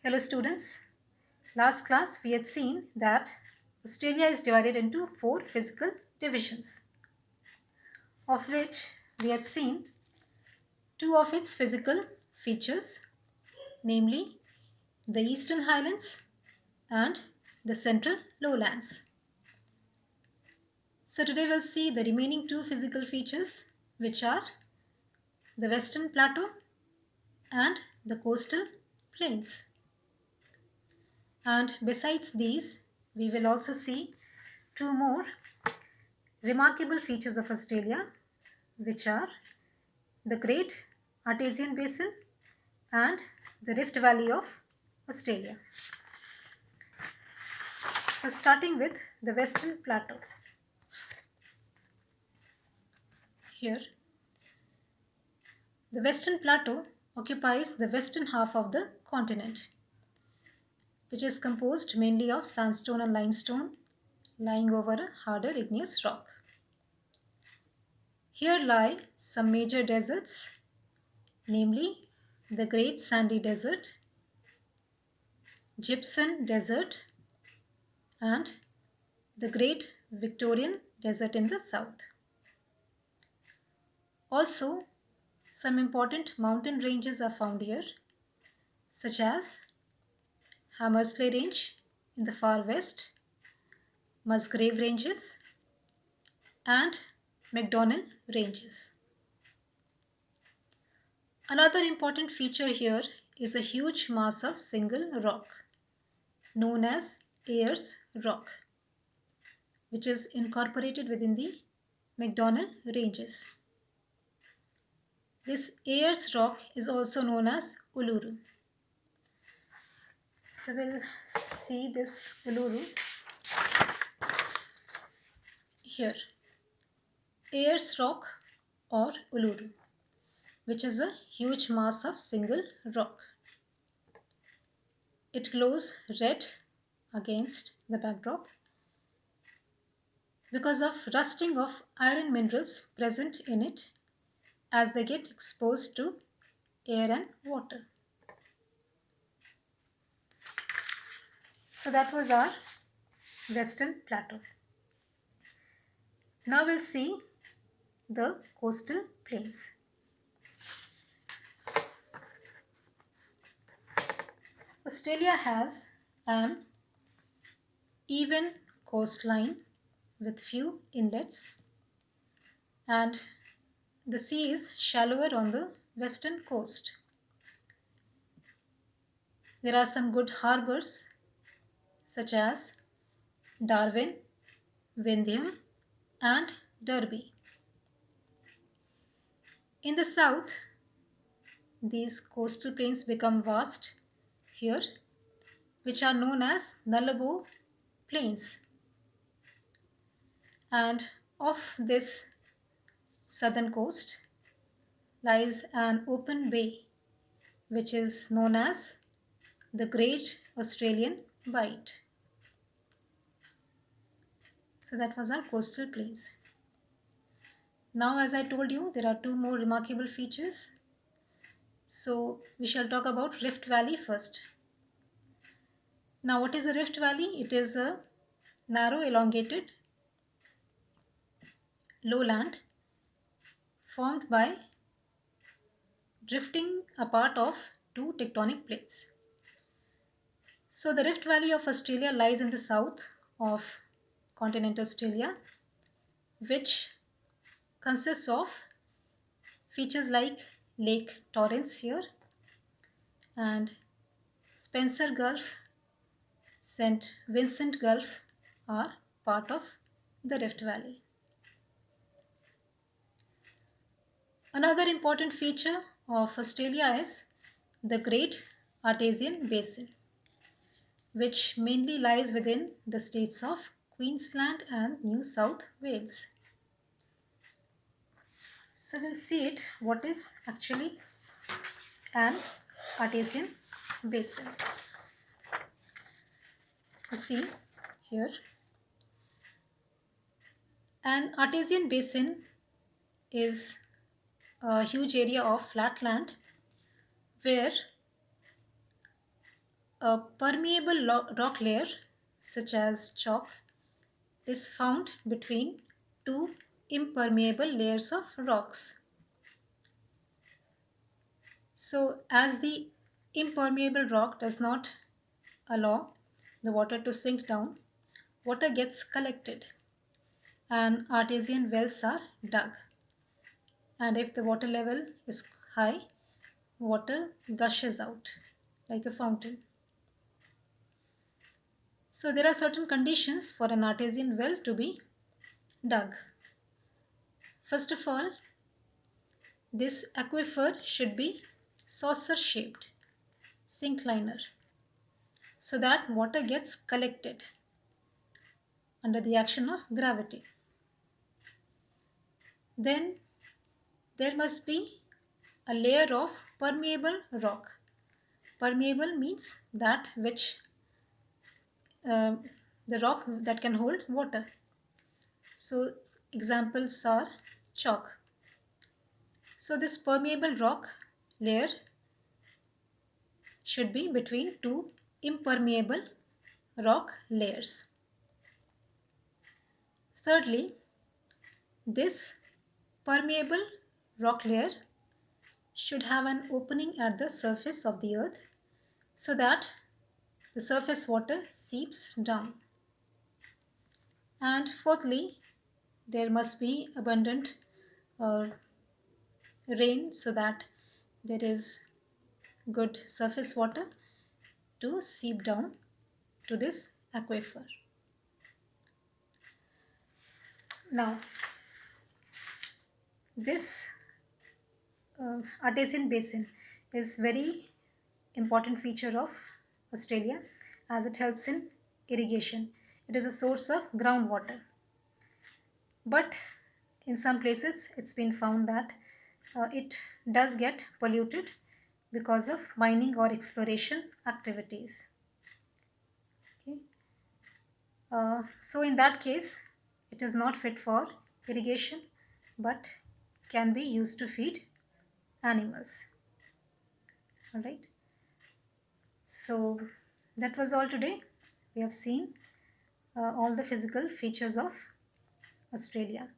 Hello students. Last class we had seen that Australia is divided into four physical divisions, of which we had seen two of its physical features, namely the Eastern Highlands and the Central Lowlands. So today we'll see the remaining two physical features, which are the Western Plateau and the coastal plains. And besides these, we will also see two more remarkable features of Australia, which are the Great Artesian Basin and the Rift Valley of Australia. So, starting with the Western Plateau. Here, the Western Plateau occupies the western half of the continent, which is composed mainly of sandstone and limestone lying over a harder igneous rock. Here lie some major deserts, namely the Great Sandy Desert, Gypsum Desert, and the Great Victorian Desert in the south. Also, some important mountain ranges are found here, such as Hammersley Range in the far west, Musgrave Ranges, and McDonnell Ranges. Another important feature here is a huge mass of single rock, known as Ayers Rock, which is incorporated within the McDonnell Ranges. This Ayers Rock is also known as Uluru. So we'll see this Uluru here. Ayers Rock or Uluru, which is a huge mass of single rock. It glows red against the backdrop because of rusting of iron minerals present in it as they get exposed to air and water. So that was our Western Plateau. Now we'll see the coastal plains. Australia has an even coastline with few inlets, and the sea is shallower on the western coast. There are some good harbors such as Darwin, Windham, and Derby. In the south, these coastal plains become vast here, which are known as Nullarbor Plains. And off this southern coast lies an open bay, which is known as the Great Australian Bight. So that was our coastal plains. Now, as I told you, there are two more remarkable features. So we shall talk about Rift Valley first. Now, what is a Rift Valley? It is a narrow, elongated lowland formed by drifting apart of two tectonic plates. So the Rift Valley of Australia lies in the south of continental Australia, which consists of features like Lake Torrens here and Spencer Gulf, St. Vincent Gulf are part of the Rift Valley. Another important feature of Australia is the Great Artesian Basin, which mainly lies within the states of Queensland and New South Wales. So we'll see it what is actually an artesian basin. You see here, an artesian basin is a huge area of flat land where A permeable rock layer, such as chalk, is found between two impermeable layers of rocks. So, as the impermeable rock does not allow the water to sink down, water gets collected and artesian wells are dug. And if the water level is high, water gushes out like a fountain. So, there are certain conditions for an artesian well to be dug. First of all, this aquifer should be saucer shaped, syncliner, so that water gets collected under the action of gravity. Then there must be a layer of permeable rock. Permeable means that which uh, the rock that can hold water. So examples are chalk. So this permeable rock layer should be between two impermeable rock layers. Thirdly, this permeable rock layer should have an opening at the surface of the earth so that the surface water seeps down. And fourthly, there must be abundant uh, rain so that there is good surface water to seep down to this aquifer. Now, this artesian basin is very important feature of Australia as it helps in irrigation. It is a source of groundwater. But in some places it's been found that it does get polluted because of mining or exploration activities. Okay. So in that case, it is not fit for irrigation but can be used to feed animals. All right. So that was all today. We have seen all the physical features of Australia.